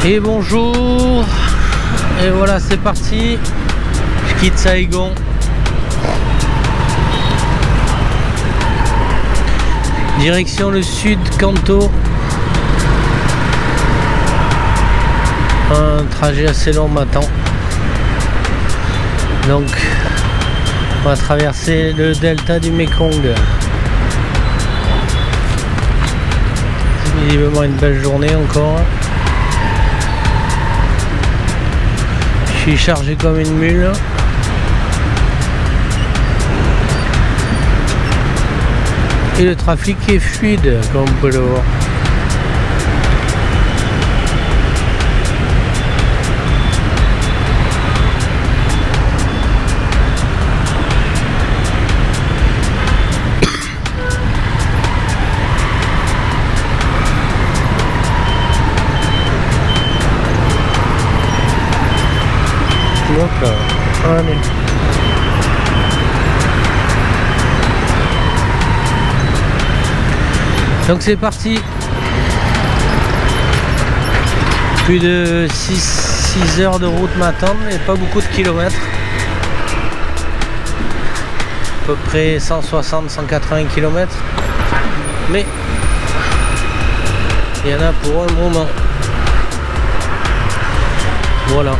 Et bonjour. Et voilà, c'est parti. Je quitte Saigon. Direction le sud, Kanto. Un trajet assez long m'attend. Donc, on va traverser le delta du Mekong. C'est visiblement une belle journée encore. Je suis chargé comme une mule. Et le trafic est fluide, comme vous pouvez le voir. Donc, allez. Donc c'est parti. Plus de 6 heures de route m'attendent, mais pas beaucoup de kilomètres. À peu près 160-180 km. Mais il y en a pour un moment. Voilà.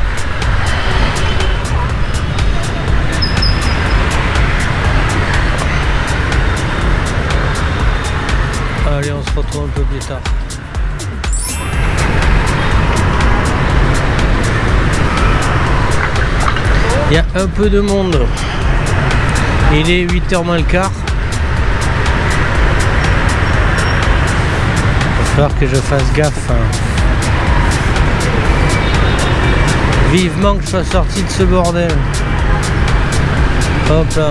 Allez, on se retrouve un peu plus tard. Il y a un peu de monde. Il est 8h moins le quart. Il va falloir que je fasse gaffe. Vivement que je sois sorti de ce bordel. Hop là.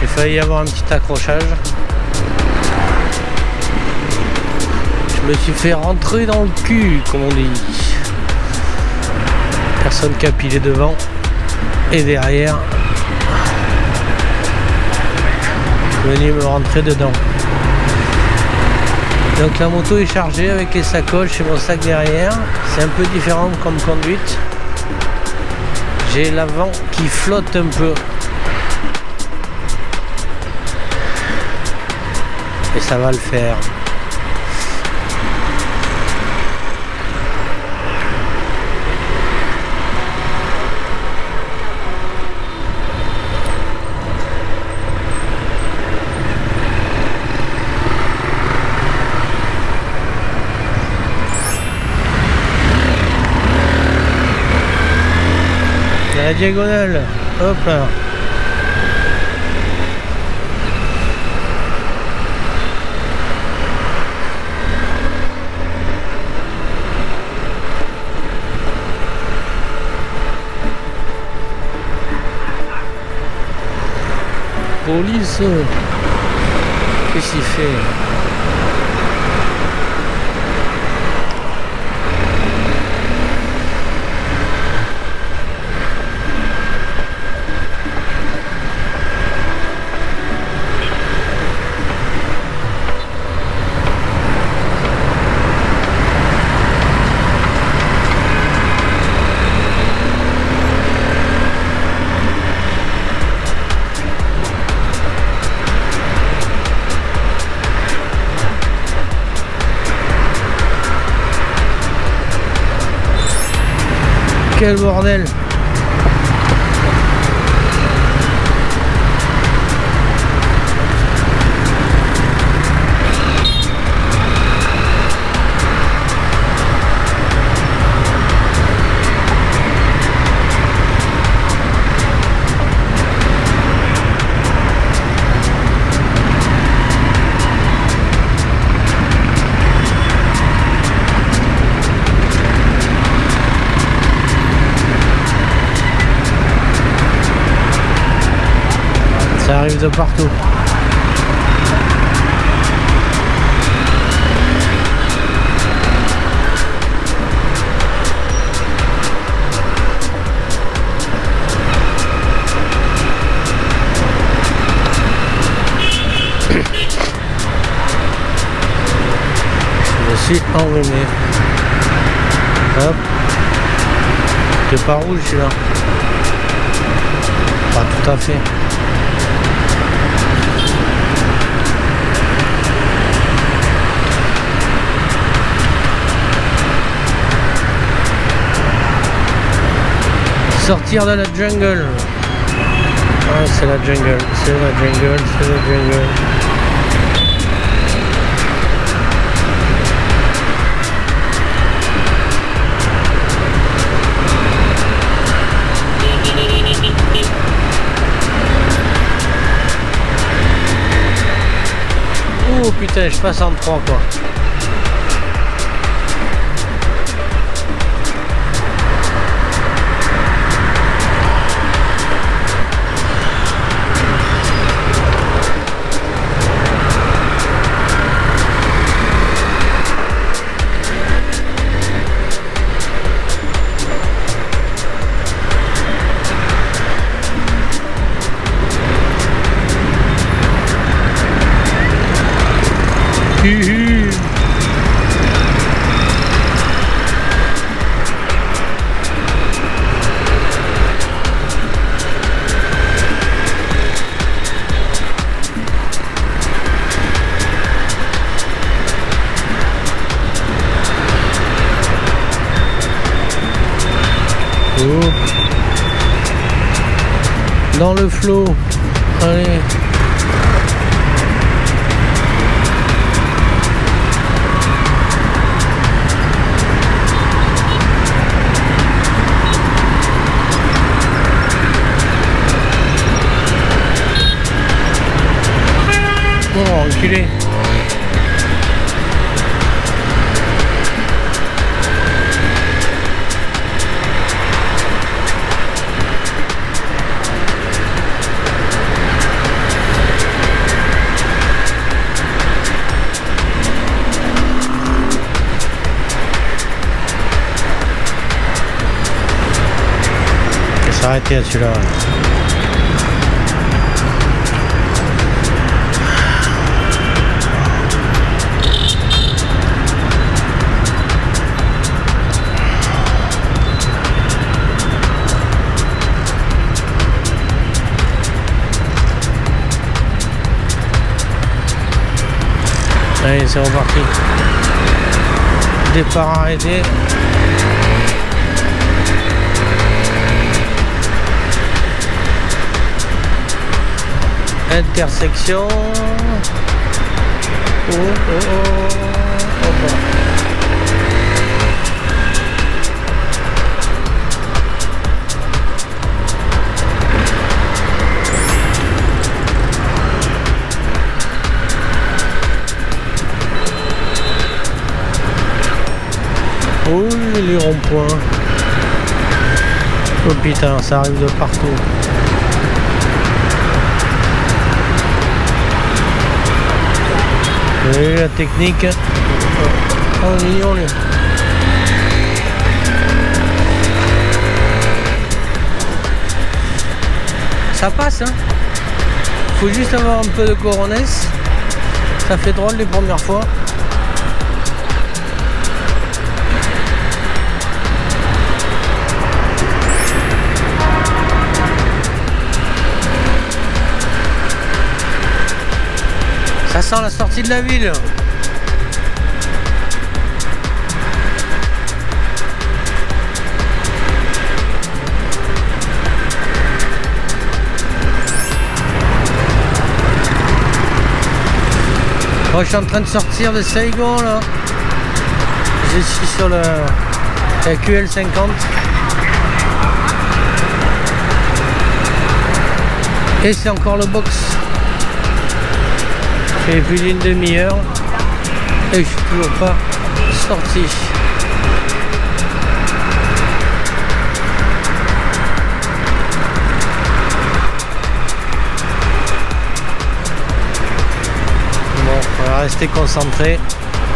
J'ai failli avoir un petit accrochage. Je me suis fait rentrer dans le cul, comme on dit. Personne qui a pilé devant et derrière. Venu me rentrer dedans. Donc la moto est chargée avec les sacoches et mon sac derrière. C'est un peu différent comme conduite. J'ai l'avant qui flotte un peu. Et ça va le faire. La diagonale, hop là. Police, qu'est-ce qu'il fait? Quel bordel! Ça arrive de partout. suis enrhumé. Hop. C'est pas rouge celui-là. Pas tout à fait. Sortir de la jungle. Ah, c'est la jungle, c'est la jungle, c'est la jungle. Oh putain, je passe en 3 quoi. Dans le flot, allez. Oh, enculé. Arrêtez à celui-là. Allez, c'est reparti. Départ arrêté. Intersection. Oh, oh, oh. Oh, les ronds-points. Oh putain, ça arrive de partout. Vous avez vu la technique? Oh, mignon lui. Ça passe, hein. Faut juste avoir un peu de coronesse. Ça fait drôle les premières fois. Ça sent la sortie de la ville. Bon, je suis en train de sortir de Saigon là. Je suis sur la QL50. Et c'est encore le box. J'ai plus d'une demi-heure et je suis toujours pas sorti. Bon, on va rester concentré.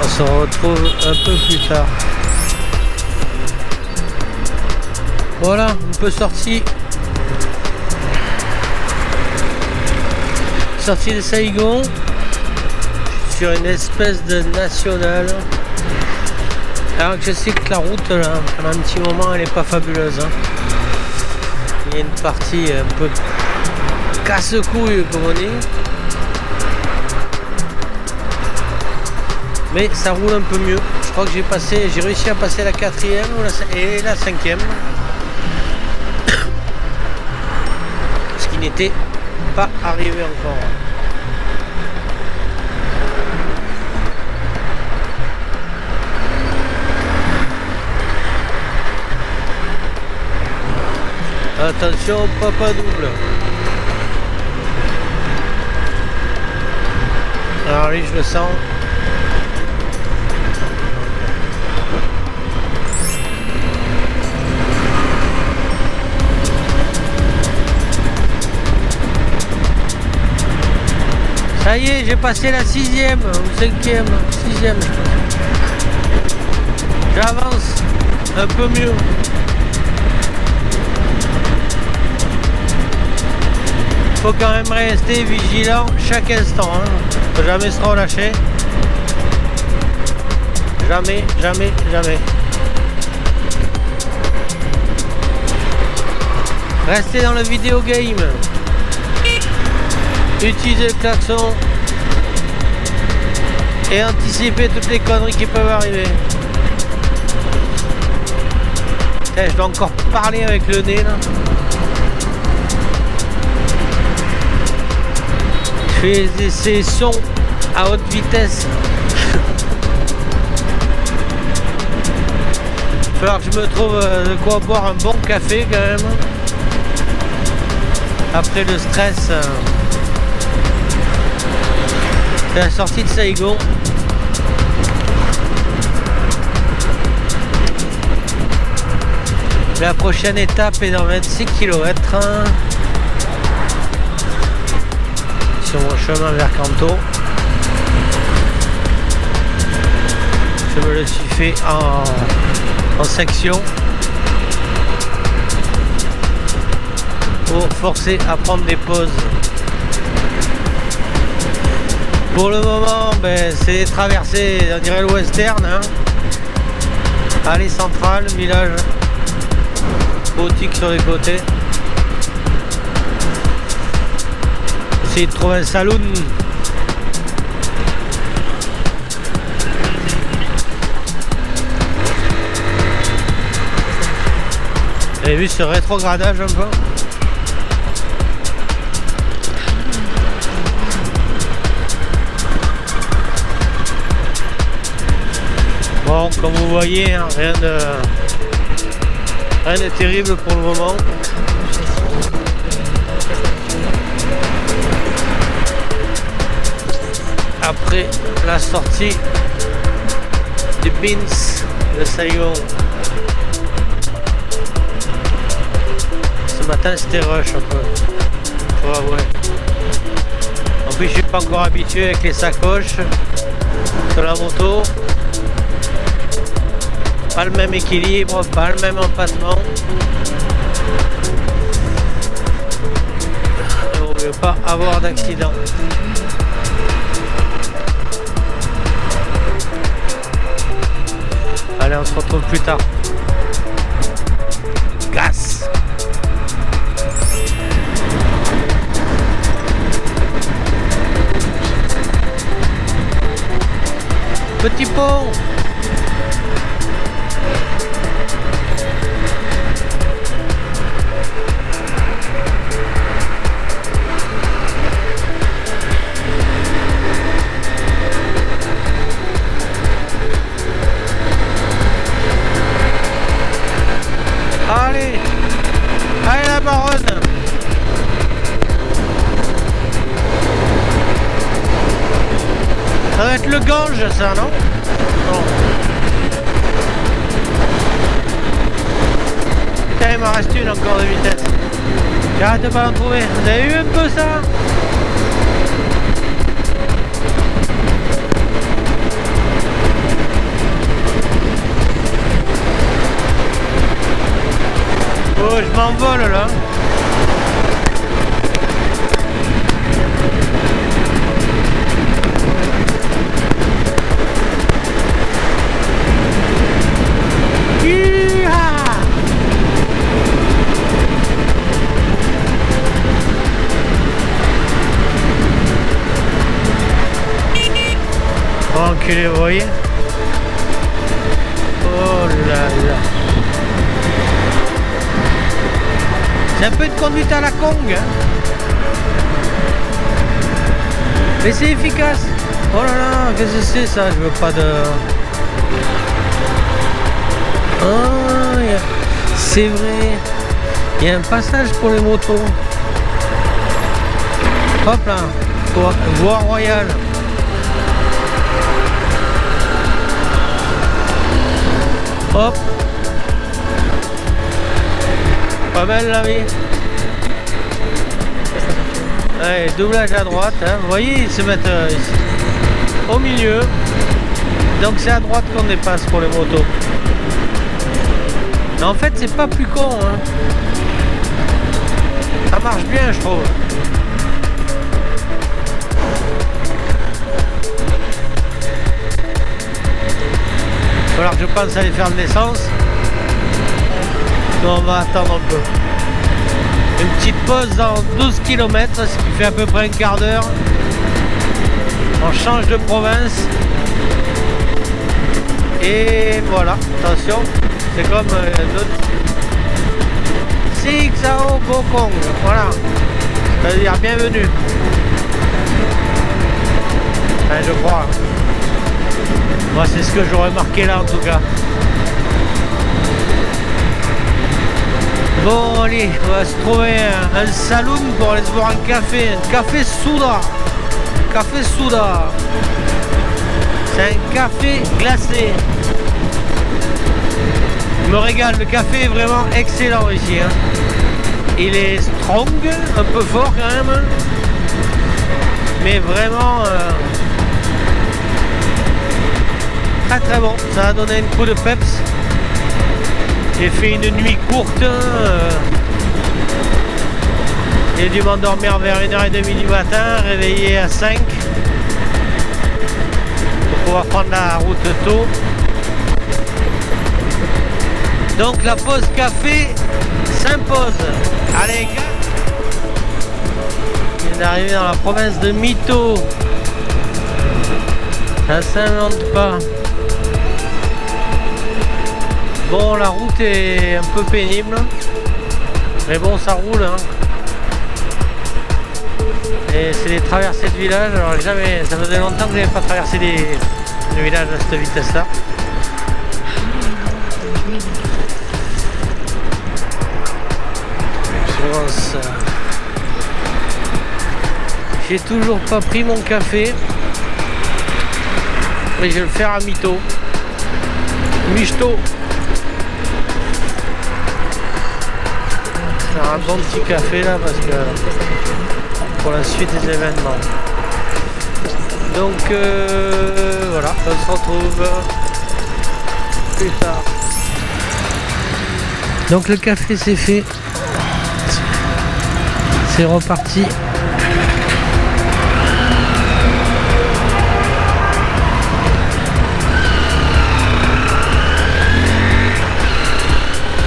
On se retrouve un peu plus tard. Voilà, un peu sorti. Sorti de Saigon. Sur une espèce de nationale Alors que je sais que la route là, pendant un petit moment elle est pas fabuleuse. Hein. Il y a une partie un peu casse-couille comme on dit. Mais ça roule un peu mieux. Je crois que j'ai réussi à passer la 4e et la 5e. Ce qui n'était pas arrivé encore. Attention, papa double. Alors lui, je le sens. Ça y est, j'ai passé la 6e ou 5e, 6e. J'avance un peu mieux. Faut quand même rester vigilant chaque instant, hein. Faut jamais se relâcher. Jamais, jamais, jamais. Restez dans le vidéo game. Utilisez le klaxon et anticipez toutes les conneries qui peuvent arriver. Je dois encore parler avec le nez là. Je fais ces sons à haute vitesse. Il va falloir que je me trouve de quoi boire un bon café quand même. Après le stress de la sortie de Saigon. La prochaine étape est dans 26 km. Sur mon chemin vers Canto. Je me le suis fait en section pour forcer à prendre des pauses. Pour le moment, c'est traversé, on dirait le western. Hein. Allée centrale, village, boutique sur les côtés. Essayer de trouver un saloon. Vous avez vu ce rétrogradage un peu? Bon, comme vous voyez, hein, rien de terrible pour le moment. Après la sortie du Beans de Saigon. Ce matin c'était rush un peu. Faut avouer. En plus je suis pas encore habitué avec les sacoches sur la moto. Pas le même équilibre, pas le même empattement. Et on ne veut pas avoir d'accident. Allez, on se retrouve plus tard. Gas! Petit pont! Allez, allez la baronne. Ça va être le Gange ça, non? Non. Putain, il m'en reste une encore de vitesse. J'arrête de pas l'en trouver. Vous avez vu un peu ça? Oh, je m'envole là. reculer, vous voyez. Oh là là. C'est un peu de conduite à la Kong, hein. Mais c'est efficace. Oh là là, qu'est-ce que c'est ça? Je veux pas de... Oh, c'est vrai. Il y a un passage pour les motos. Hop là. Voie royale. Hop. Pas mal la vie. Allez, doublage à droite, hein. Vous voyez, ils se mettent ici, au milieu. Donc c'est à droite qu'on dépasse pour les motos. Mais en fait, c'est pas plus con, hein. Ça marche bien, je trouve. Il va falloir que je pense à aller faire de l'essence. Donc on va attendre un peu. Une petite pause dans 12 km, ce qui fait à peu près un quart d'heure. On change de province. Et voilà, attention, c'est comme notre Sixao Bokong, voilà, c'est-à-dire bienvenue. Enfin, je crois. Moi, c'est ce que j'aurais marqué là en tout cas. Bon, allez, on va se trouver un saloon pour aller se boire un café. Un café Souda. Café Souda. C'est un café glacé. Je me régale, le café est vraiment excellent ici. Hein. Il est strong, un peu fort quand même. Mais vraiment très très bon. Ça a donné un coup de peps. J'ai fait une nuit courte. J'ai dû m'endormir vers 1h30 du matin, réveillé à 5 pour pouvoir prendre la route tôt. Donc la pause café s'impose. Allez gars, je viens d'arriver dans la province de Mito. Ça s'invente pas. Bon, la route est un peu pénible, mais bon, ça roule, hein. Et c'est des traversées de village. Alors jamais, ça faisait longtemps que je n'avais pas traversé des villages à cette vitesse-là. J'ai toujours pas pris mon café, mais je vais le faire à Mito. Michto. Faire un bon petit café là parce que pour la suite des événements. Donc voilà, on se retrouve plus tard. Donc le café c'est fait. C'est reparti.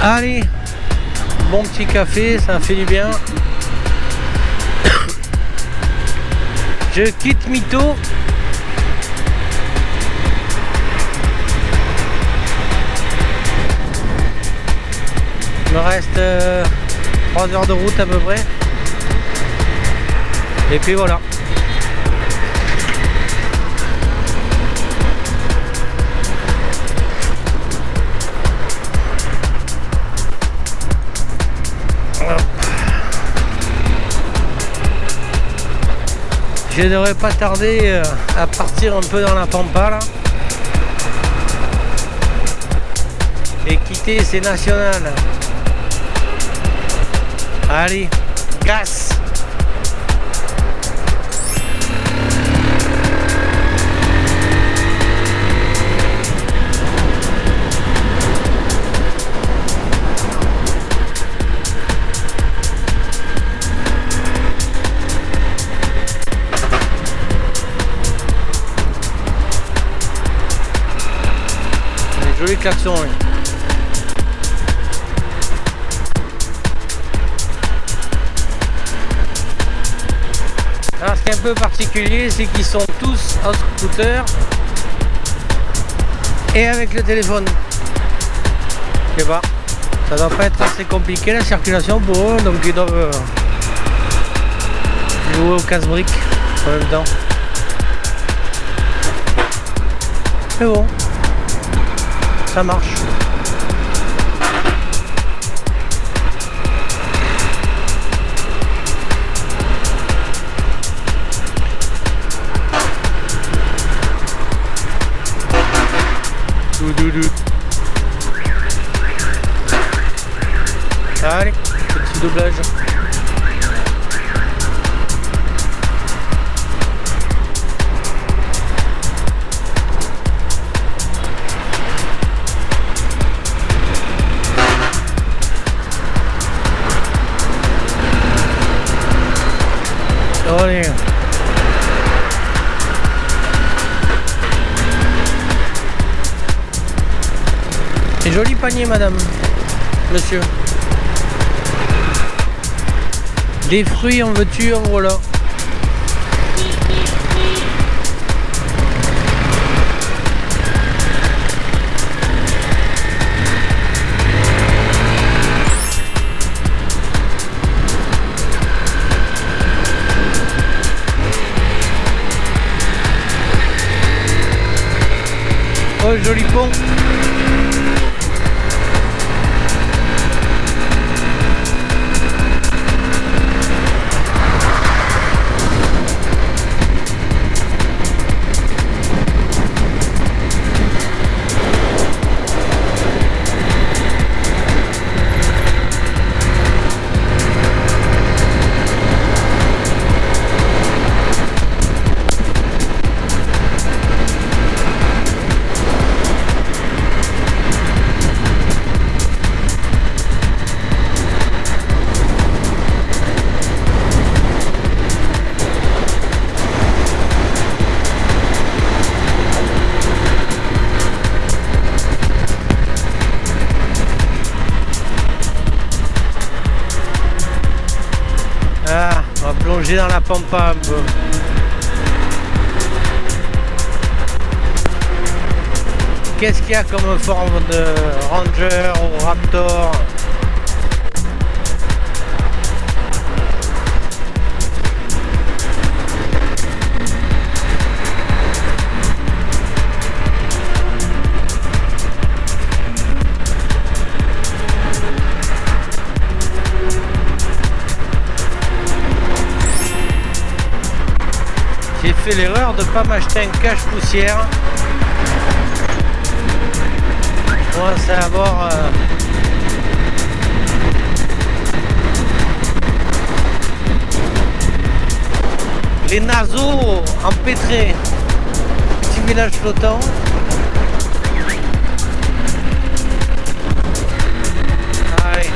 Allez, bon petit café, ça fait du bien. Je quitte Mito. Il me reste 3 heures de route à peu près. Et puis voilà. Je devrais pas tarder à partir un peu dans la pampa là et quitter ces nationales. Allez, casse. Joli klaxon, oui. Alors ce qui est un peu particulier, c'est qu'ils sont tous en scooter et avec le téléphone. Je sais pas, ça doit pas être assez compliqué la circulation pour eux, donc ils doivent jouer au casse-briques en même temps. Mais bon, ça marche. Allez, petit doublage. Allez. C'est joli panier, madame, monsieur. Des fruits en veux-tu, en voilà. Oh, joli pont. Ah, on va plonger dans la pampa un peu. Qu'est-ce qu'il y a comme forme de Ranger ou Raptor? J'ai fait l'erreur de ne pas m'acheter un cache-poussière. Moi, c'est avoir les naseaux empêtrés. Petit village flottant. Allez.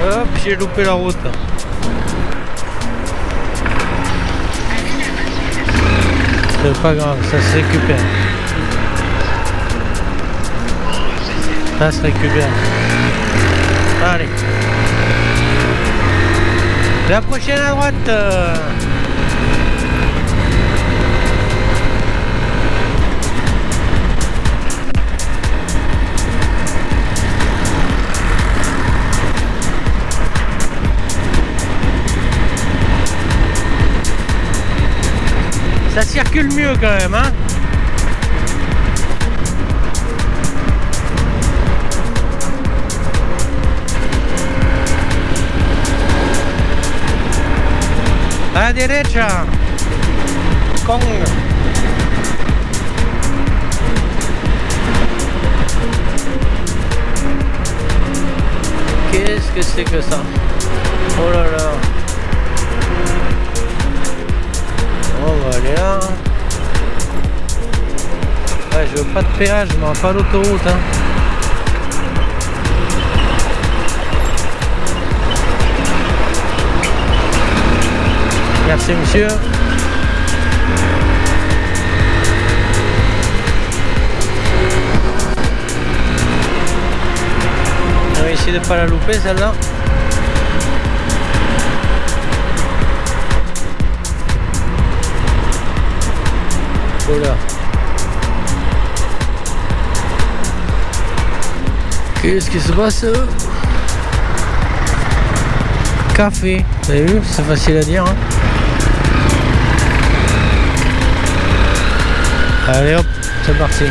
Hop, j'ai loupé la route. C'est pas grave, ça se récupère. Ça se récupère. Allez. La prochaine à droite. Ça circule mieux quand même, hein. A la derecha. Con. Qu'est-ce que c'est que ça? Oh là là. On va aller là. Ouais, je veux pas de péage, mais pas l'autoroute. Hein. Merci monsieur. On va essayer de pas la louper celle-là. Voilà. Qu'est-ce qui se passe? Café. Vous avez vu? C'est facile à dire. Hein. Allez hop, c'est parti.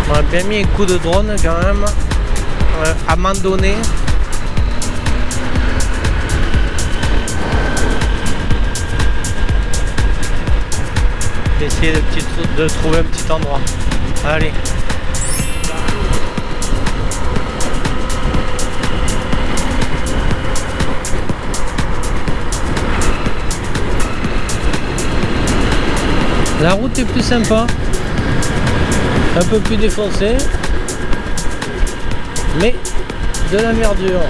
On a bien mis un coup de drone quand même, à un moment donné. Essayer de trouver un petit endroit. Allez. La route est plus sympa. Un peu plus défoncé, mais de la verdure.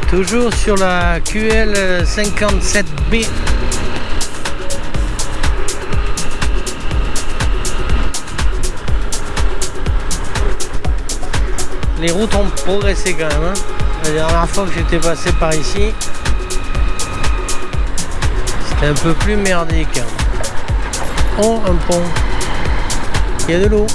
Toujours sur la QL 57B. Les routes ont progressé quand même. Hein. La dernière fois que j'étais passé par ici, c'était un peu plus merdique. Oh, un pont. Il y a de l'eau.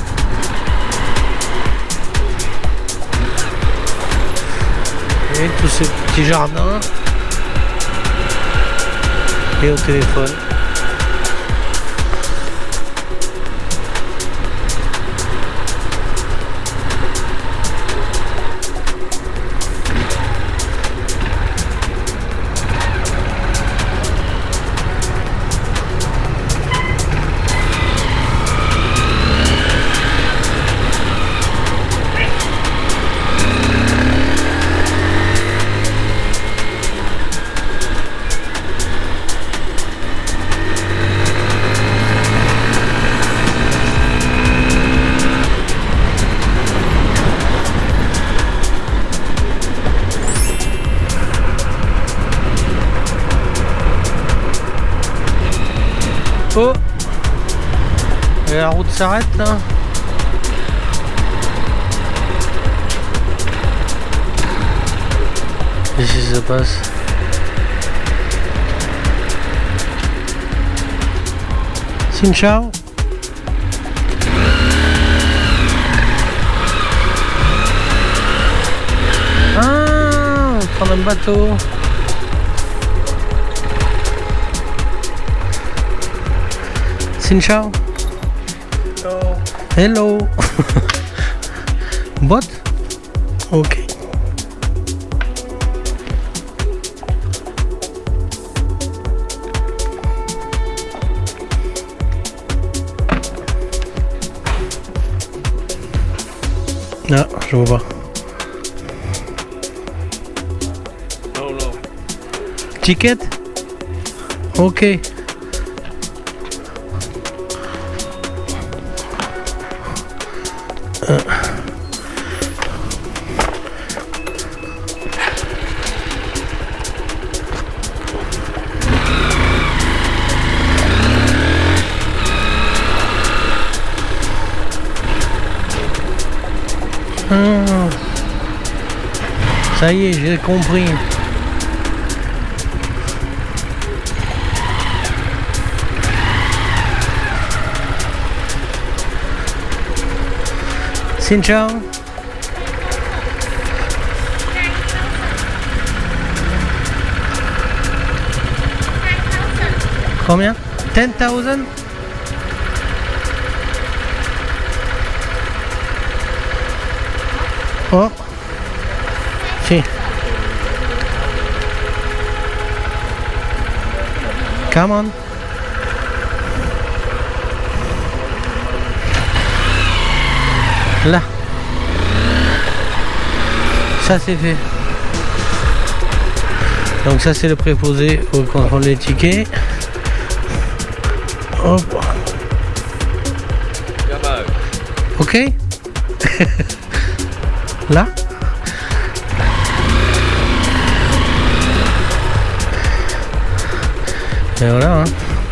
Et tous ces petits jardins et au téléphone. Oh, et la route s'arrête là. Qu'est-ce qui se passe? Xin chào. Ah, on va prendre un bateau. Xin chào. Hello. What? Ok. Ah, je vois pas. No. Ticket? Ok. Ça y est, j'ai compris. Xin chào. Combien? 10,000? Oh. Si. Come on. Là. Ça c'est fait. Donc ça c'est le préposé au contrôle des tickets. Hop. Ok. Là. Et voilà, hein.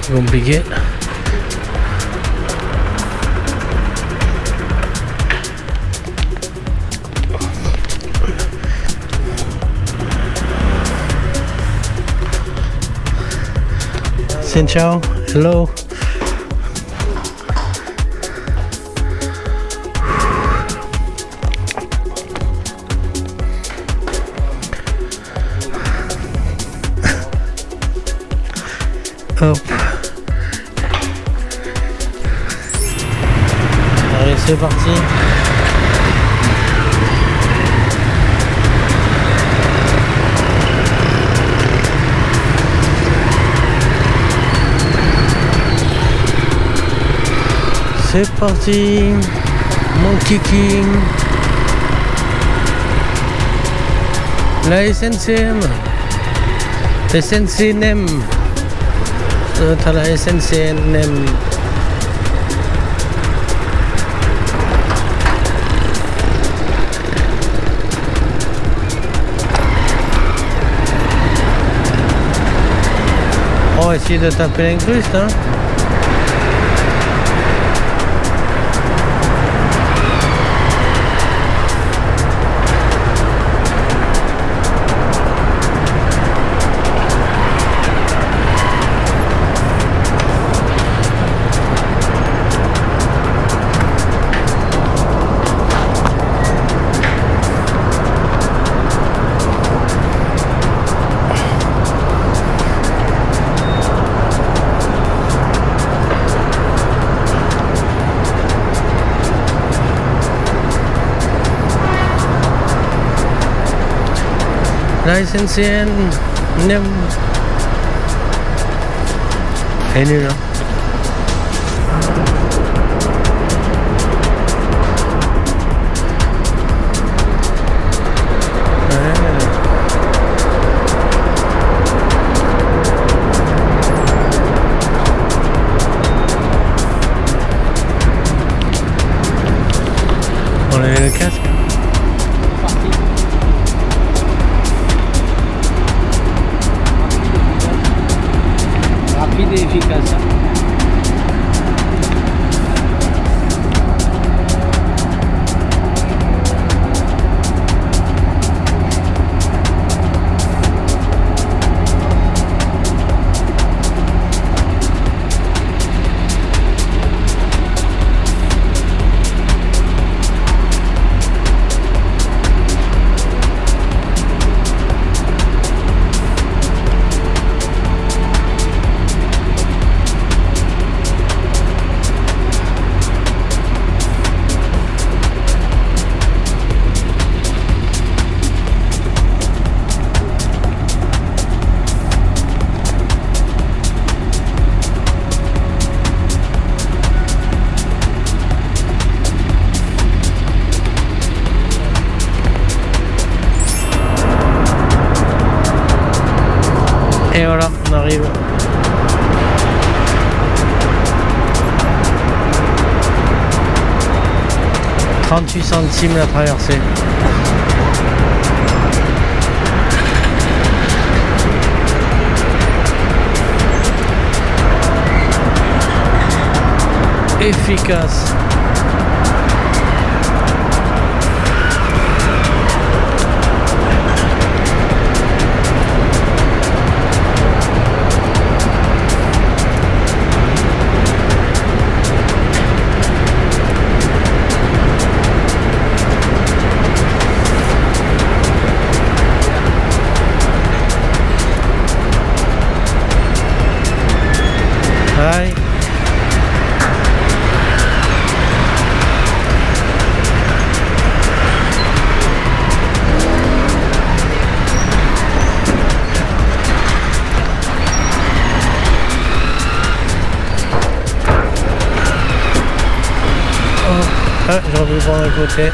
C'est compliqué. Xin chào, hello. Hop. Allez, c'est parti. C'est parti, mon kiki. La SNCM. SNCM. T'as la SNCM. On va essayer de taper l'incruste, hein. La SNCM elle est là. On avait le casque. Rapide et efficace. Et voilà, on arrive. 38 centimes la traversée. Efficace. Allez. Ah, j'aurais voulu prendre un côté.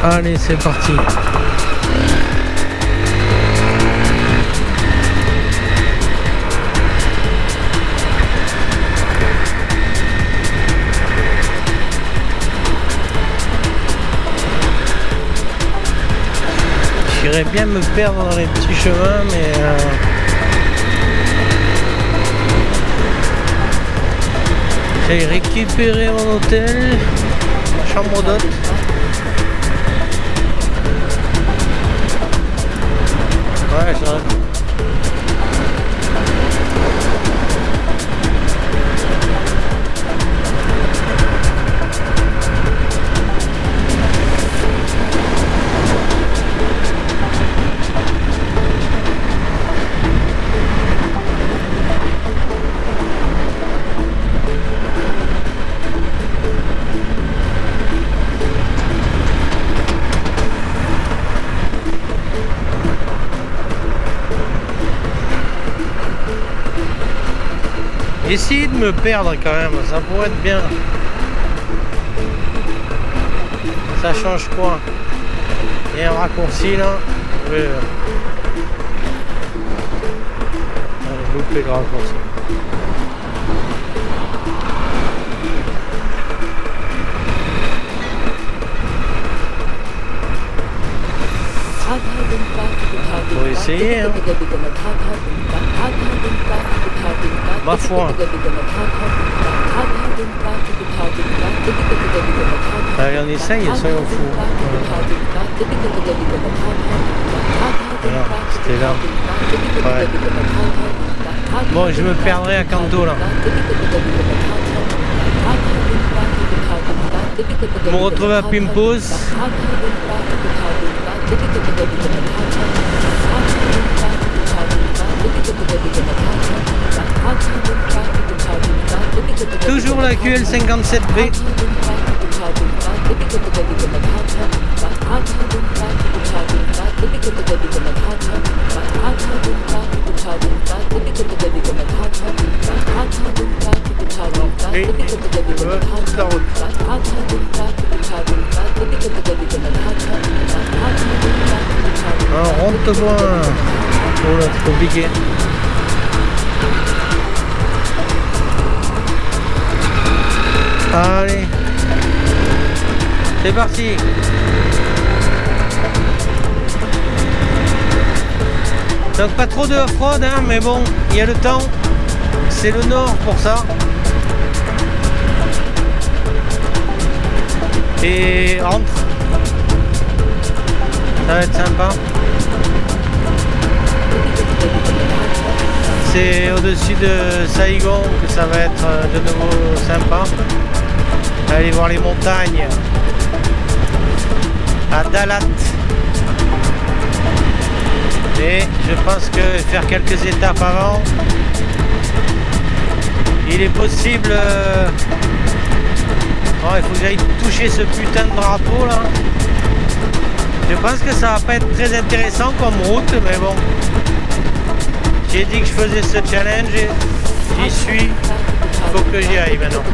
Allez, c'est parti. J'irais bien me perdre dans les petits chemins, mais j'ai récupéré mon hôtel, ma chambre d'hôte. Ouais, j'arrive. Essayez de me perdre quand même, ça pourrait être bien. Ça change quoi? Il y a un raccourci là. J'ai loupé le raccourci. Faut essayer, hein. Ma foi. Allez, on essaye, soyons fous. Voilà, c'était là. Ouais. Bon, je me perdrai à Kanto là. Je me retrouve à Pimpos. Toujours la QL57B. Et toute la route. Un rond-point. Oh là, c'est compliqué. Allez, c'est parti. Donc pas trop de off-road, hein, mais bon, il y a le temps. C'est le nord pour ça. Et entre. Ça va être sympa. C'est au-dessus de Saigon que ça va être de nouveau sympa. Aller voir les montagnes à Dalat. Et je pense que faire quelques étapes avant, il est possible. Oh, il faut que j'aille toucher ce putain de drapeau là. Je pense que ça va pas être très intéressant comme route, mais bon. J'ai dit que je faisais ce challenge et j'y suis. Il faut que j'y aille maintenant.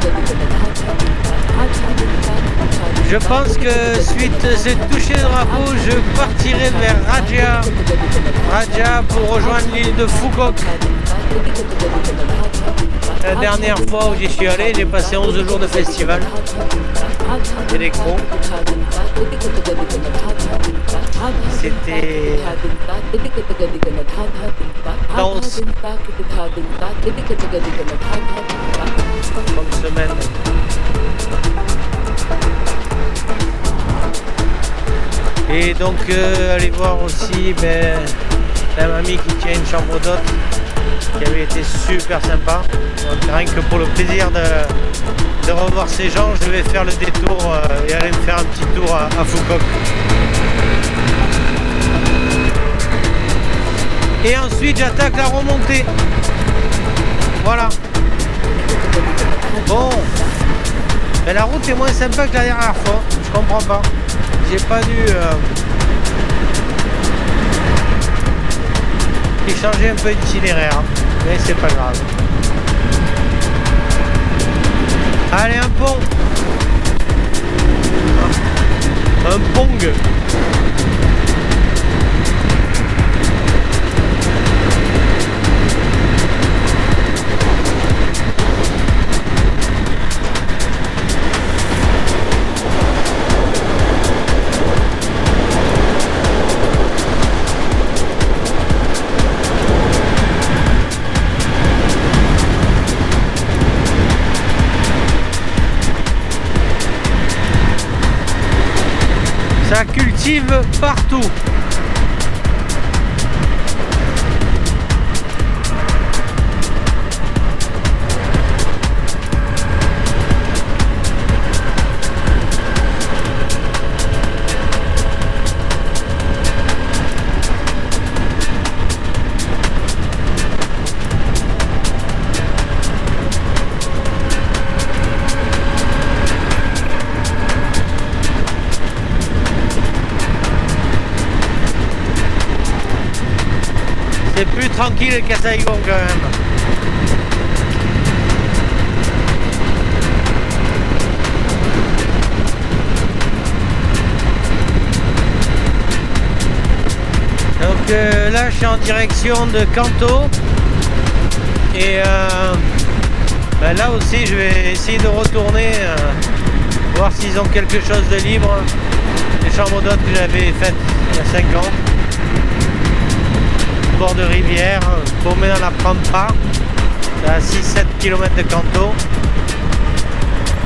Je pense que suite à ce toucher de drapeau, je partirai vers Raja pour rejoindre l'île de Phuket. La dernière fois où j'y suis allé, j'ai passé 11 jours de festival électro. C'était dense comme semaine. Et donc aller voir aussi la mamie qui tient une chambre d'hôte qui avait été super sympa. Donc rien que pour le plaisir de revoir ces gens, je vais faire le détour et aller me faire un petit tour à Foucault. Et ensuite j'attaque la remontée. Voilà. Bon. Mais la route est moins sympa que la dernière fois. Je comprends pas. J'ai pas dû changer un peu d'itinéraire. Mais c'est pas grave. Allez, un pont. Un pong. Ça cultive partout. C'est plus tranquille qu'à Saigon quand même. Donc là je suis en direction de Kanto. Et là aussi je vais essayer de retourner voir s'ils ont quelque chose de libre. Les chambres d'hôtes que j'avais faites il y a 5 ans. Bord de rivière, paumé dans la Pampa, à 6-7 km de Kanto.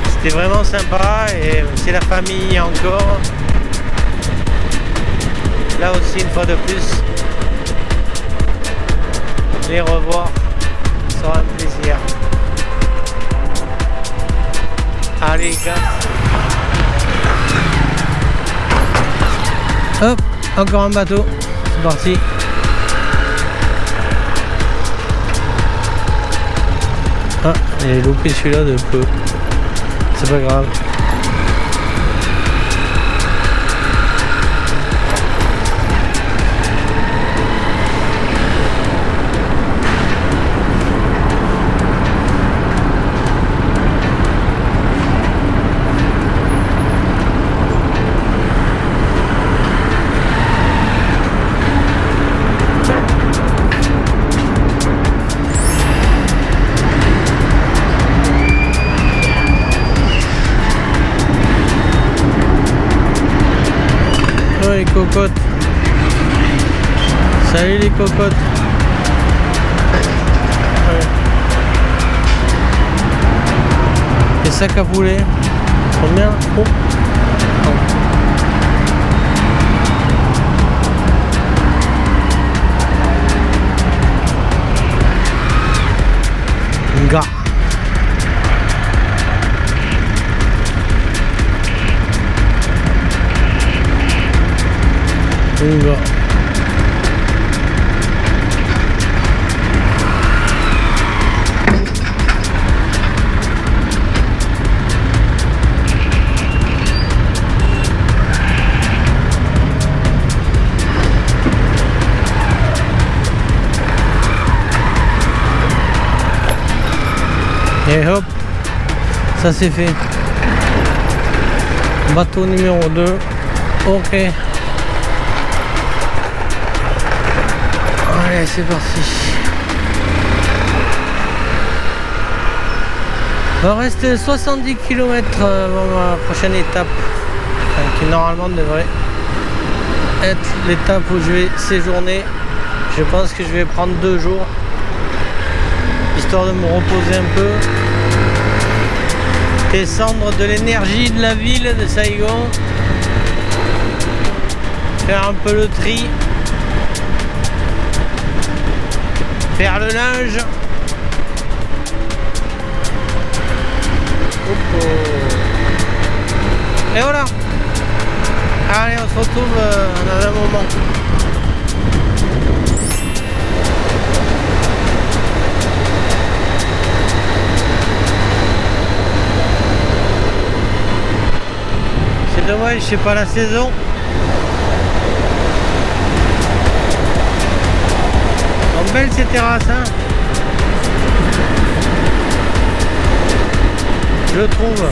C'était vraiment sympa et c'est la famille encore. Là aussi une fois de plus, les revoir sera un plaisir. Allez gars. Hop, encore un bateau, c'est parti. Ah, j'ai loupé celui-là de peu. C'est pas grave. Les cocottes. Salut les cocottes. Ouais. Les sacs à poulet. Combien? Oh. Gars. Unga. Et hop, ça c'est fait. Bateau numéro 2. Ok. Allez, c'est parti. Il me reste 70 km avant ma prochaine étape, qui normalement devrait être l'étape où je vais séjourner. Je pense que je vais prendre 2 jours, histoire de me reposer un peu, descendre de l'énergie de la ville de Saigon, faire un peu le tri, faire le linge. Et voilà. Allez, on se retrouve dans un moment. C'est dommage, c'est pas la saison. Donc belles ces terrasses, hein. Je trouve.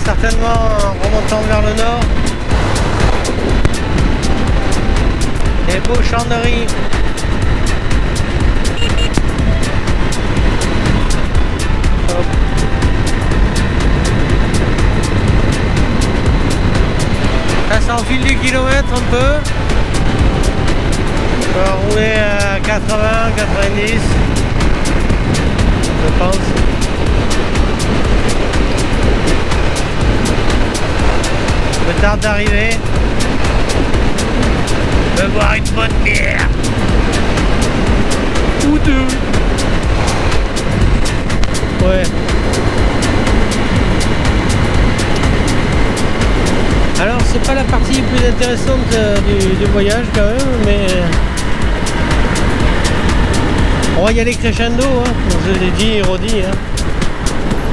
Certainement en remontant vers le nord. Des beaux champs de riz. Hop. Ça s'enfile du kilomètre un peu. On va rouler à 80, 90, je pense. Je tarde d'arriver. Je vais boire une bonne bière. Ou 2. Ouais. Alors c'est pas la partie plus intéressante du voyage quand même, mais on va y aller crescendo, hein, comme je l'ai dit et redit. Hein.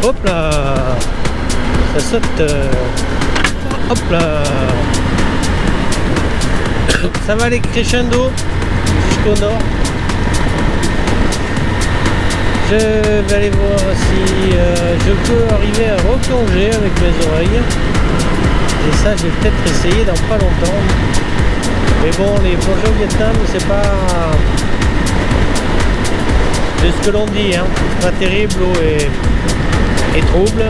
Hop là. Ça saute. Hop là. Ça va aller crescendo jusqu'au nord. Je vais aller voir si je peux arriver à replonger avec mes oreilles. Et ça, je vais peut-être essayer dans pas longtemps. Mais bon, les plongées au Vietnam, c'est pas... C'est ce que l'on dit, hein. C'est pas terrible, l'eau est trouble.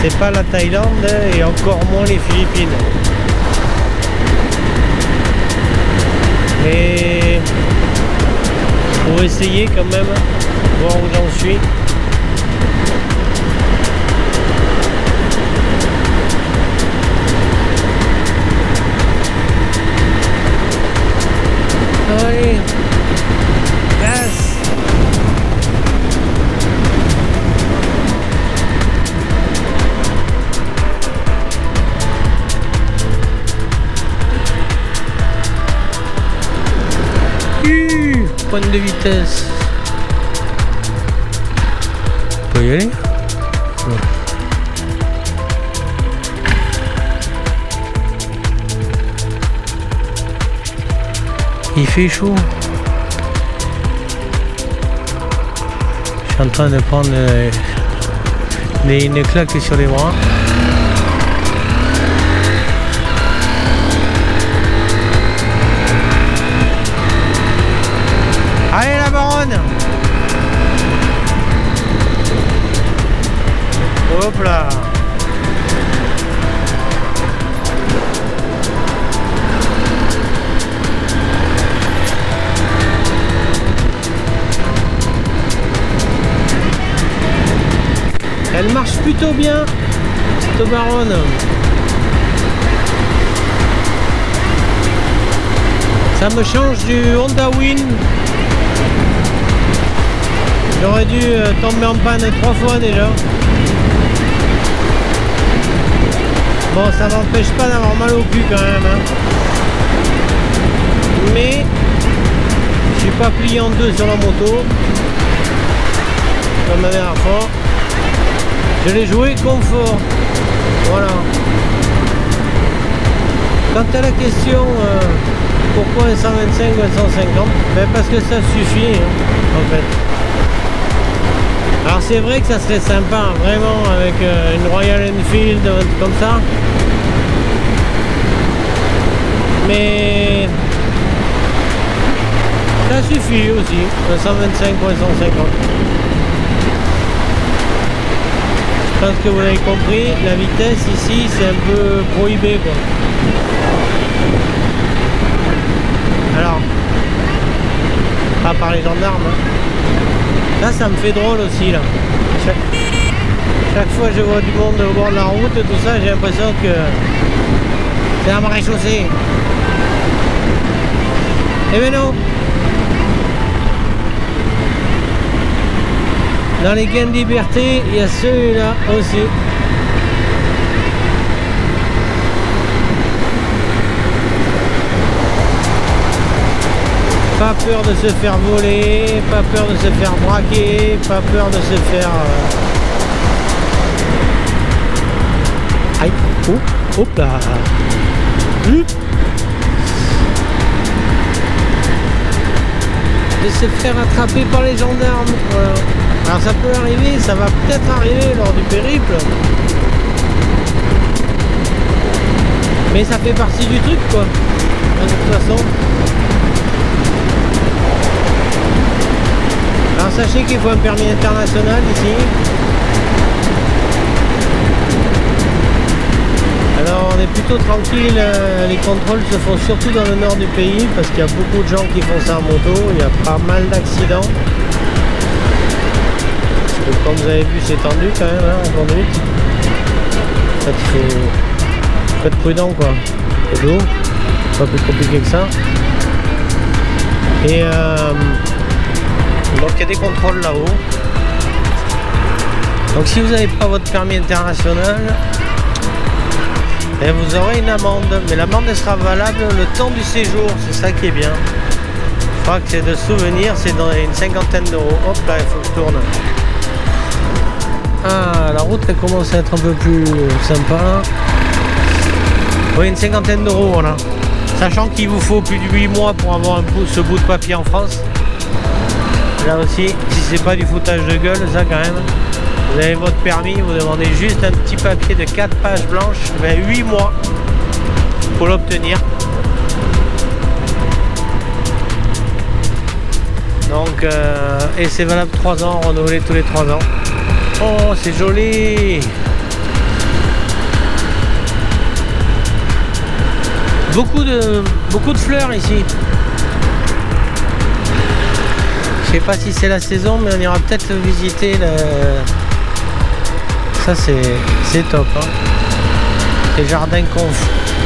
C'est pas la Thaïlande et encore moins les Philippines. Mais pour essayer quand même, voir où j'en suis. Allez, passe. Pointe de vitesse. On peut y aller? Non. Il fait chaud. Je suis en train de prendre une claque sur les bras. Allez la baronne. Hop là. Elle marche plutôt bien, cette baronne. Ça me change du Honda Win. J'aurais dû tomber en panne 3 fois déjà. Bon, ça m'empêche pas d'avoir mal au cul quand même. Hein. Mais je suis pas plié en deux sur la moto. Comme la dernière fois. Je l'ai joué confort. Voilà. Quant à la question pourquoi un 125 ou un 150, ben parce que ça suffit hein, en fait. Alors c'est vrai que ça serait sympa vraiment avec une Royal Enfield, un truc comme ça. Mais ça suffit aussi, un 125 ou un 150. Je pense que vous l'avez compris, la vitesse ici c'est un peu prohibé quoi. Alors, pas par les gendarmes. Hein. Là ça me fait drôle aussi là. Chaque fois que je vois du monde au bord de la route, tout ça, j'ai l'impression que c'est la maréchaussée. Eh ben non. Dans les gains de liberté, il y a celui-là aussi. Pas peur de se faire voler, pas peur de se faire braquer, pas peur de se faire... Aïe, oh, hop là. De se faire attraper par les gendarmes. Voilà. Alors ça peut arriver, ça va peut-être arriver lors du périple. Mais ça fait partie du truc quoi. De toute façon. Alors sachez qu'il faut un permis international ici. Alors on est plutôt tranquille, les contrôles se font surtout dans le nord du pays parce qu'il y a beaucoup de gens qui font ça en moto, il y a pas mal d'accidents. Comme vous avez vu c'est tendu quand même hein, en conduite. En fait il faut être prudent quoi. C'est d'eau, pas plus compliqué que ça. Et donc il y a des contrôles là-haut. Donc si vous n'avez pas votre permis international, et vous aurez une amende, mais l'amende sera valable le temps du séjour, c'est ça qui est bien. Je crois que c'est de souvenir, c'est dans une cinquantaine d'euros. Hop là, il faut que je tourne. Ah, la route elle commence à être un peu plus sympa. Oui, une cinquantaine d'euros, voilà. Sachant qu'il vous faut plus de 8 mois pour avoir ce bout de papier en France. Là aussi, si c'est pas du foutage de gueule, ça quand même. Vous avez votre permis, vous demandez juste un petit papier de 4 pages blanches, 8 mois pour l'obtenir. Donc, et c'est valable 3 ans, renouvelé tous les 3 ans. Oh, c'est joli! Beaucoup de fleurs ici. Je sais pas si c'est la saison, mais on ira peut-être visiter le... Ça c'est top hein. Les jardins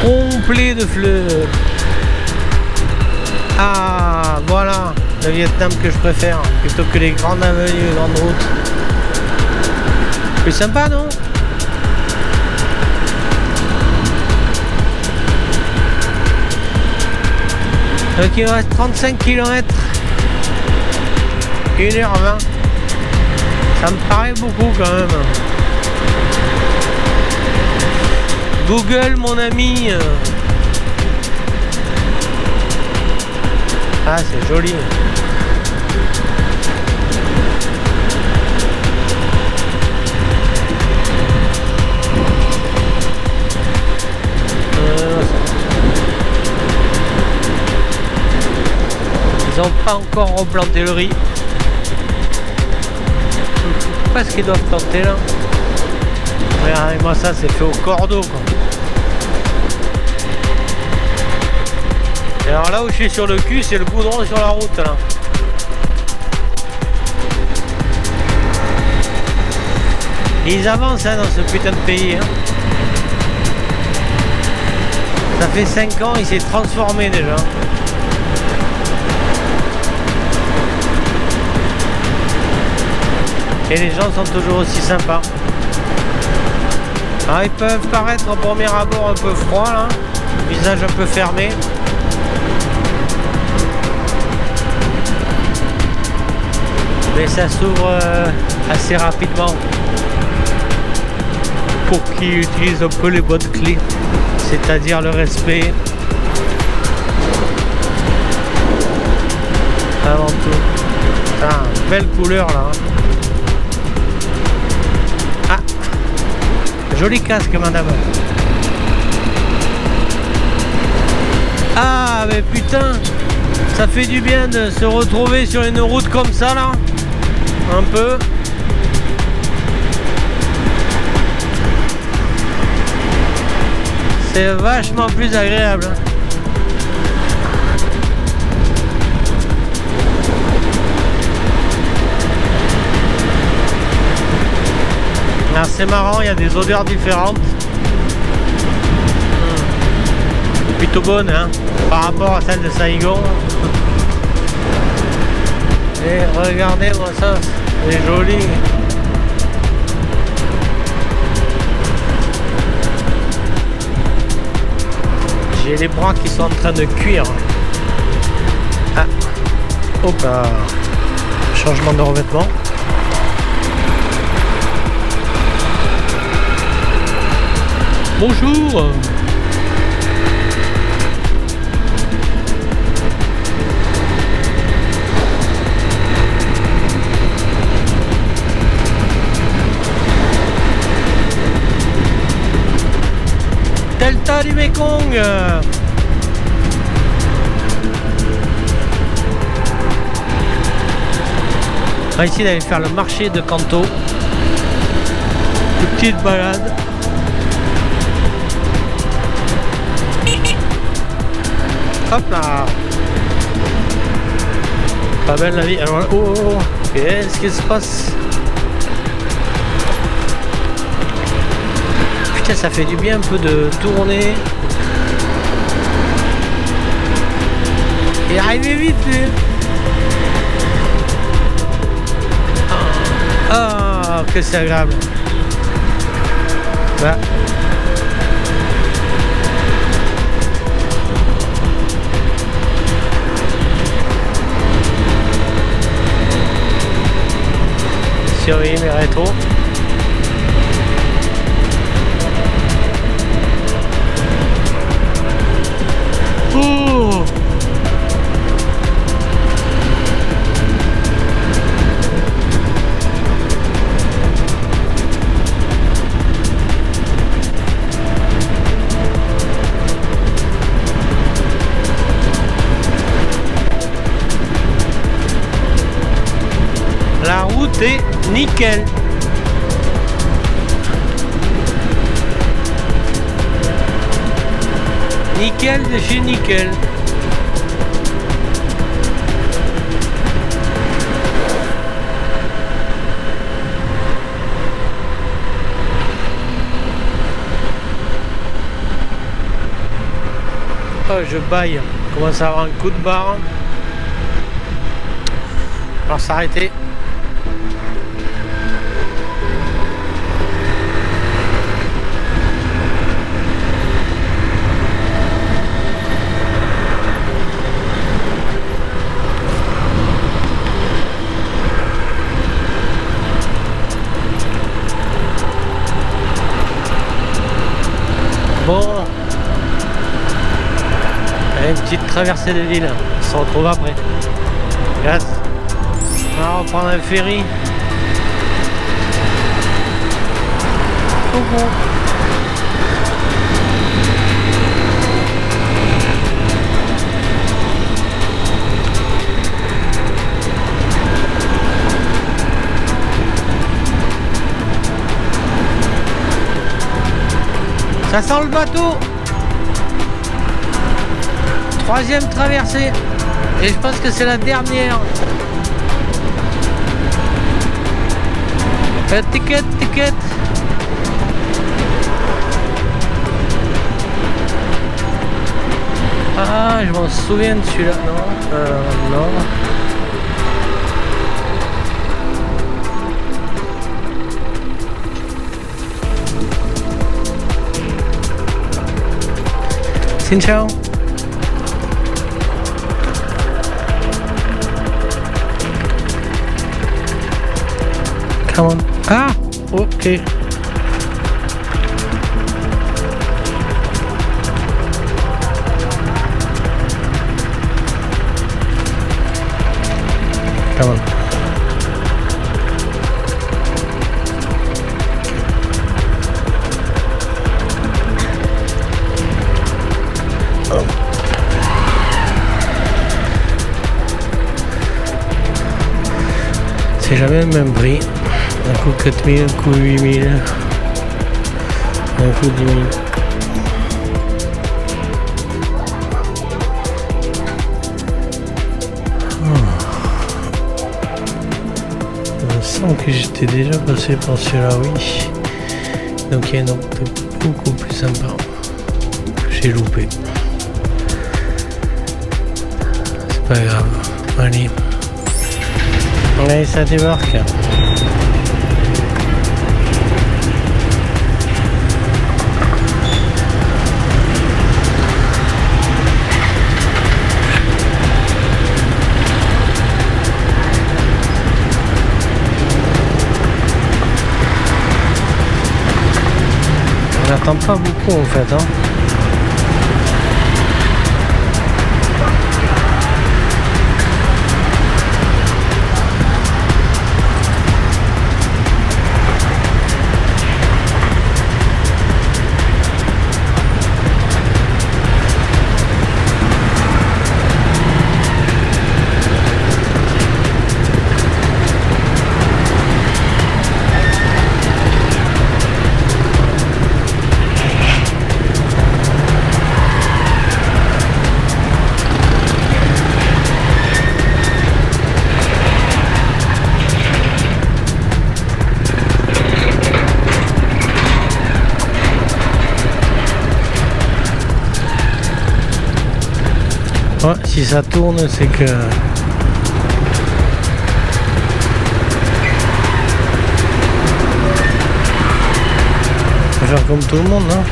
complets de fleurs. Ah voilà le Vietnam que je préfère plutôt que les grandes avenues, grandes routes. Plus sympa non? Donc il me reste 35 km, 1h20. Ça me paraît beaucoup quand même. Google mon ami. Ah c'est joli. Ils n'ont pas encore replanté le riz. Je ne sais pas ce qu'ils doivent planter là. Regardez-moi ça, c'est fait au cordeau quoi. Et alors là où je suis sur le cul, c'est le goudron sur la route là. Et ils avancent hein, dans ce putain de pays. Hein. Ça fait 5 ans, il s'est transformé déjà. Et les gens sont toujours aussi sympas. Alors ils peuvent paraître au premier abord un peu froids là, visage un peu fermé. Mais ça s'ouvre assez rapidement. pour qui utilise un peu les boîtes clés, c'est-à-dire le respect avant tout. Ah, belle couleur là. Ah, joli casque madame. Ah mais putain, ça fait du bien de se retrouver sur une route comme ça là. Un peu. C'est vachement plus agréable. Ah, c'est marrant, il y a des odeurs différentes. Plutôt bonnes hein, par rapport à celle de Saigon. Et regardez-moi ça, c'est joli. J'ai les bras qui sont en train de cuire. Ah, hop là. Changement de revêtement. Bonjour. Delta du Mekong. On va essayer d'aller faire le marché de Kanto. Une petite balade. Hop là. Pas belle la vie. Alors, oh, qu'est-ce qui se passe? Putain, ça fait du bien un peu de tourner. Et arriver vite lui. Ah, que c'est agréable. Voilà. Surveiller mes rétros. Oh, la route est nickel. Nickel de chez nickel. Oh, je baille. Je commence à avoir un coup de barre. Alors s'arrêter. Bon, allez, une petite traversée de l'île, on se retrouve après. Gaz. On va reprendre un ferry. Coucou. Ça sent le bateau. Troisième traversée. Et je pense que c'est la dernière. Ticket. Ah, je m'en souviens de celui-là. Non. Non. Xin chào. Come on. Ah, ok. Come on. C'est jamais le même prix. Un coup 4000, un coup 8000, un coup 10 000. Il me semble que j'étais déjà passé par celui-là, oui. Donc il y a un autre beaucoup plus sympa que j'ai loupé. C'est pas grave. Allez. Allez, ça débarque. On n'attend pas beaucoup en fait, hein. Ouais, si ça tourne, c'est que... On va faire comme tout le monde, hein.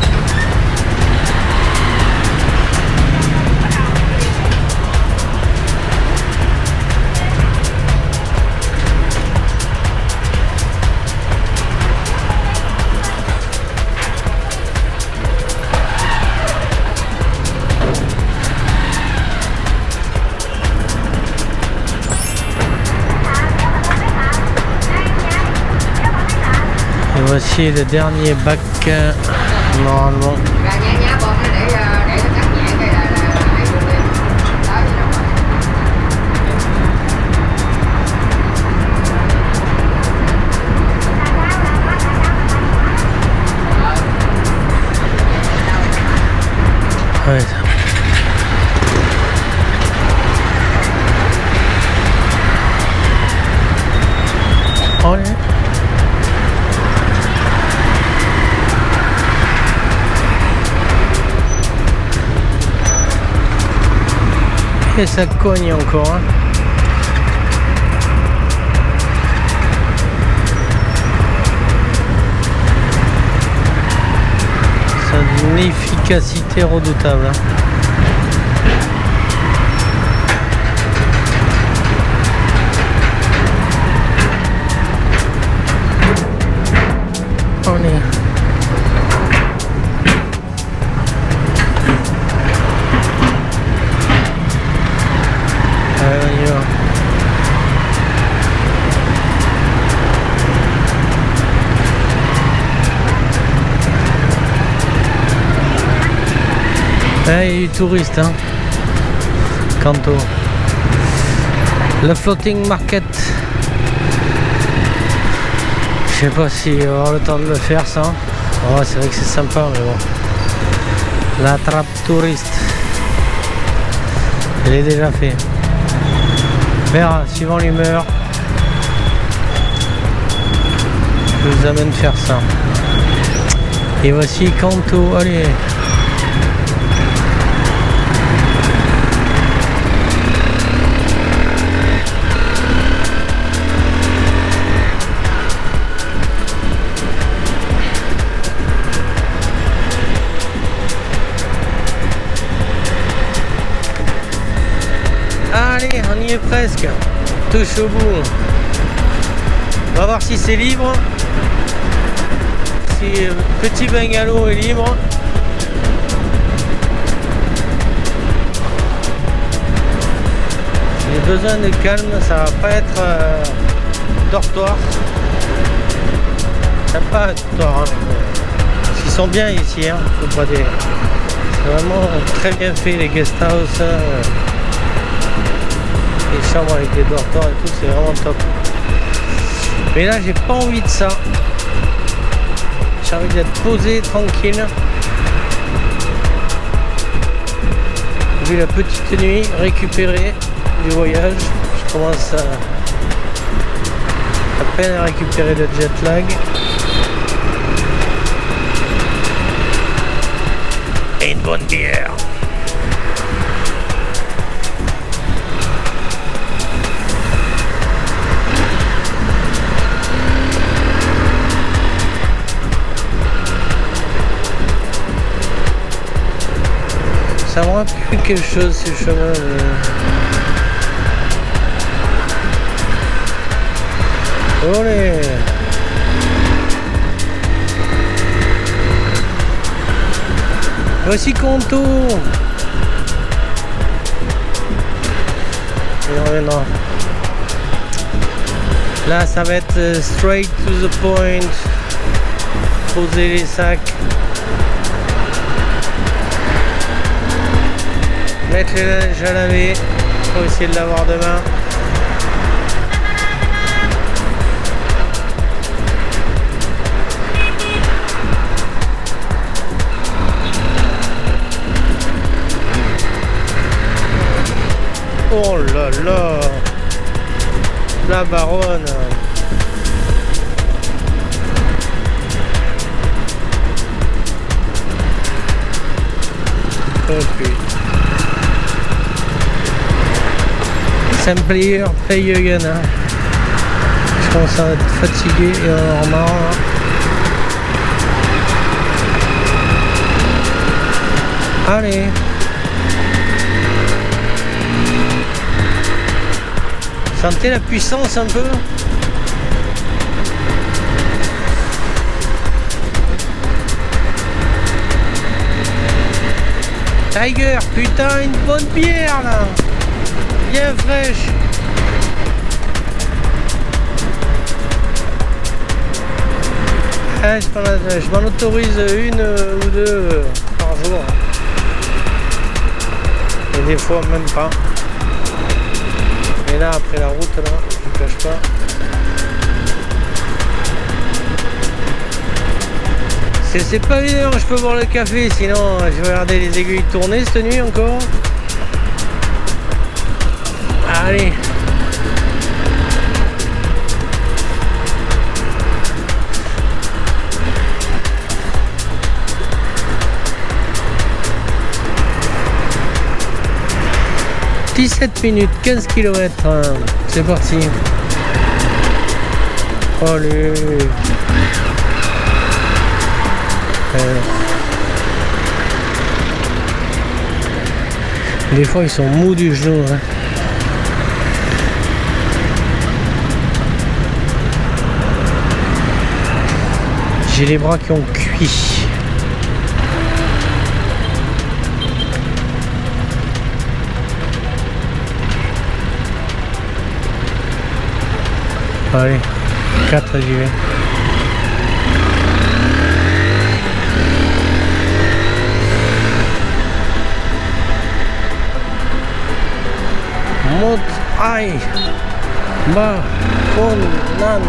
Et voici le dernier bac, normalement. Ouais. Allez. Et ça cogne encore, hein. Ça a une efficacité redoutable, hein. Allez. Ah, il y a eu touriste, hein. Kanto. Le floating market. Je sais pas si on va avoir le temps de le faire, ça. Oh, c'est vrai que c'est sympa, mais bon. La trappe touriste. Elle est déjà faite. Verra, suivant l'humeur. Je vous amène faire ça. Et voici Kanto. Allez. Allez, on y est presque. Touche au bout. On va voir si c'est libre. Si petit bungalow est libre. Si le besoin de calme, ça va pas être dortoir. Ça va pas être dortoir, hein. Ils sont bien ici, hein, faut pas dire. C'est vraiment très bien fait les guest house. Les chambres avec des dortoirs et tout, c'est vraiment top. Mais là, j'ai pas envie de ça. J'ai envie d'être posé, tranquille. Vu la petite nuit, récupérée du voyage. Je commence à peine à récupérer le jet lag. Et une bonne bière. Ça me rappelle quelque chose ces chemins. Olé! Voici Conto! Il reviendra. Là, ça va être straight to the point. Poser les sacs. Mettre les linges à laver. Pour essayer de l'avoir demain. Oh là là, la baronne. Oh putain. Ça me plaît, play again. Hein. Je commence à être fatigué et en marre. Hein. Allez. Sentez la puissance un peu. Tiger, putain, une bonne bière là. Bien fraîche. Ah, je m'en autorise une ou deux par jour. Et des fois même pas. Et là, après la route, là, je ne cache pas. C'est pas évident, je peux boire le café, sinon je vais regarder les aiguilles tourner cette nuit encore. Allez. « 17 minutes, 15 km, hein. C'est parti. Allez. Des fois ils sont mous du genou. Hein. J'ai les bras qui ont cuit. Allez, 4 j'y vais. Monte, aïe, bas, con, nan.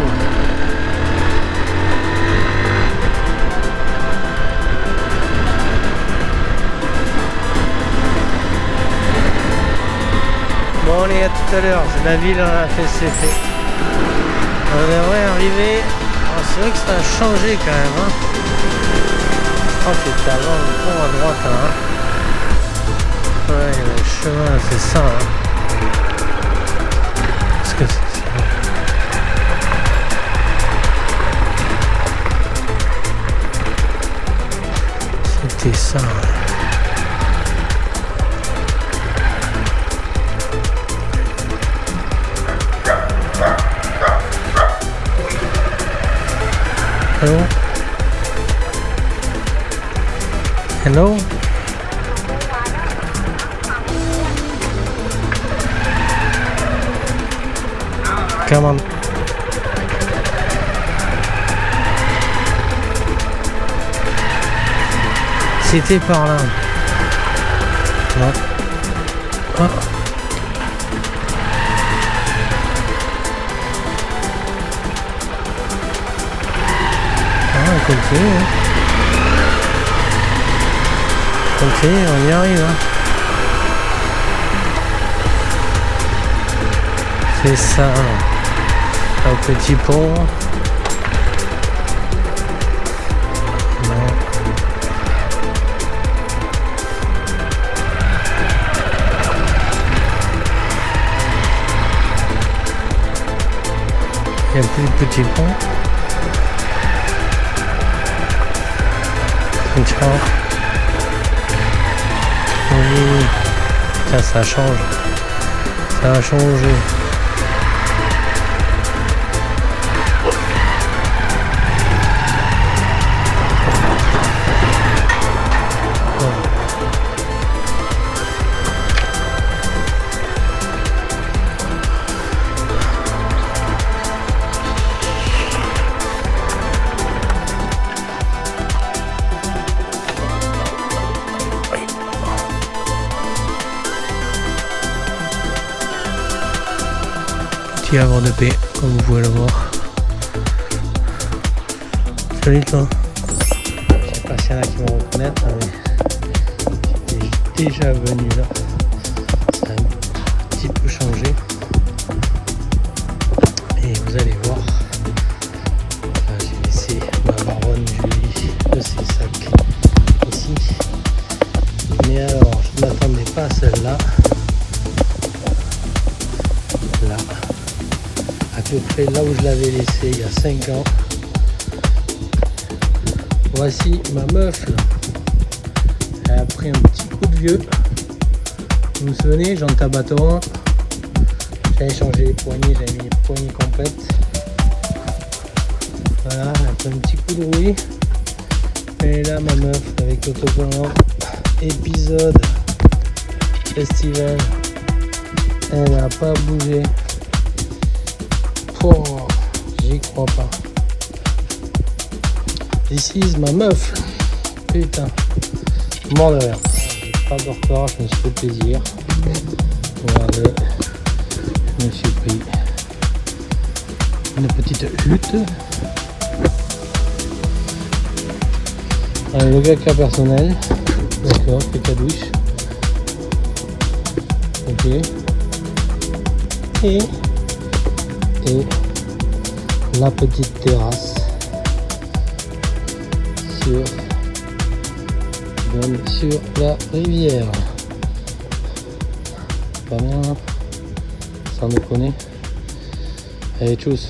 Bon, on est à tout à l'heure, c'est la ville, on a fait ses faits. On devrait arriver. Oh, c'est vrai que ça a changé quand même. Hein. Oh, c'est avant le pont à droite là. Hein. Ouais, le chemin, c'est ça. Hein. Qu'est-ce que c'est ça? C'était ça. Hello? Hello? Come on. C'était par là. Non. Ah. Ah, on continue. Hein. Continue, on y arrive. Hein. C'est ça. Un petit pont. Non. Il n'y a plus de petit pont. Ciao. Oui. Ça change. Ça a changé. Petit havre de paix, comme vous pouvez le voir. Salut toi. Je sais pas s'il y en a qui vont reconnaître, mais j'étais déjà venu là. Ça a un petit peu changé. Et vous allez voir. J'ai laissé ma baronne Julie de ses sacs ici. Mais alors, je ne m'attendais pas à celle-là. Là. À peu près là où je l'avais laissé il y a 5 ans. Voici ma meuf là. Elle a pris un petit coup de vieux. Vous vous souvenez, Jean Tabaton. J'avais changé les poignées, j'avais mis les poignées complètes. Voilà, elle a pris un petit coup de rouille. Et là ma meuf avec l'autocollant. Épisode festival. Elle n'a pas bougé. Oh, j'y crois pas. This is ma meuf. Putain. Mort de rire. J'ai pas de record, je me suis fait plaisir. Regardez. Je me suis pris une petite hutte. Allez, le caca personnel. D'accord, caca douche. Ok. Et la petite terrasse sur la rivière. Pas bien, sans déconner. Allez, tchuss.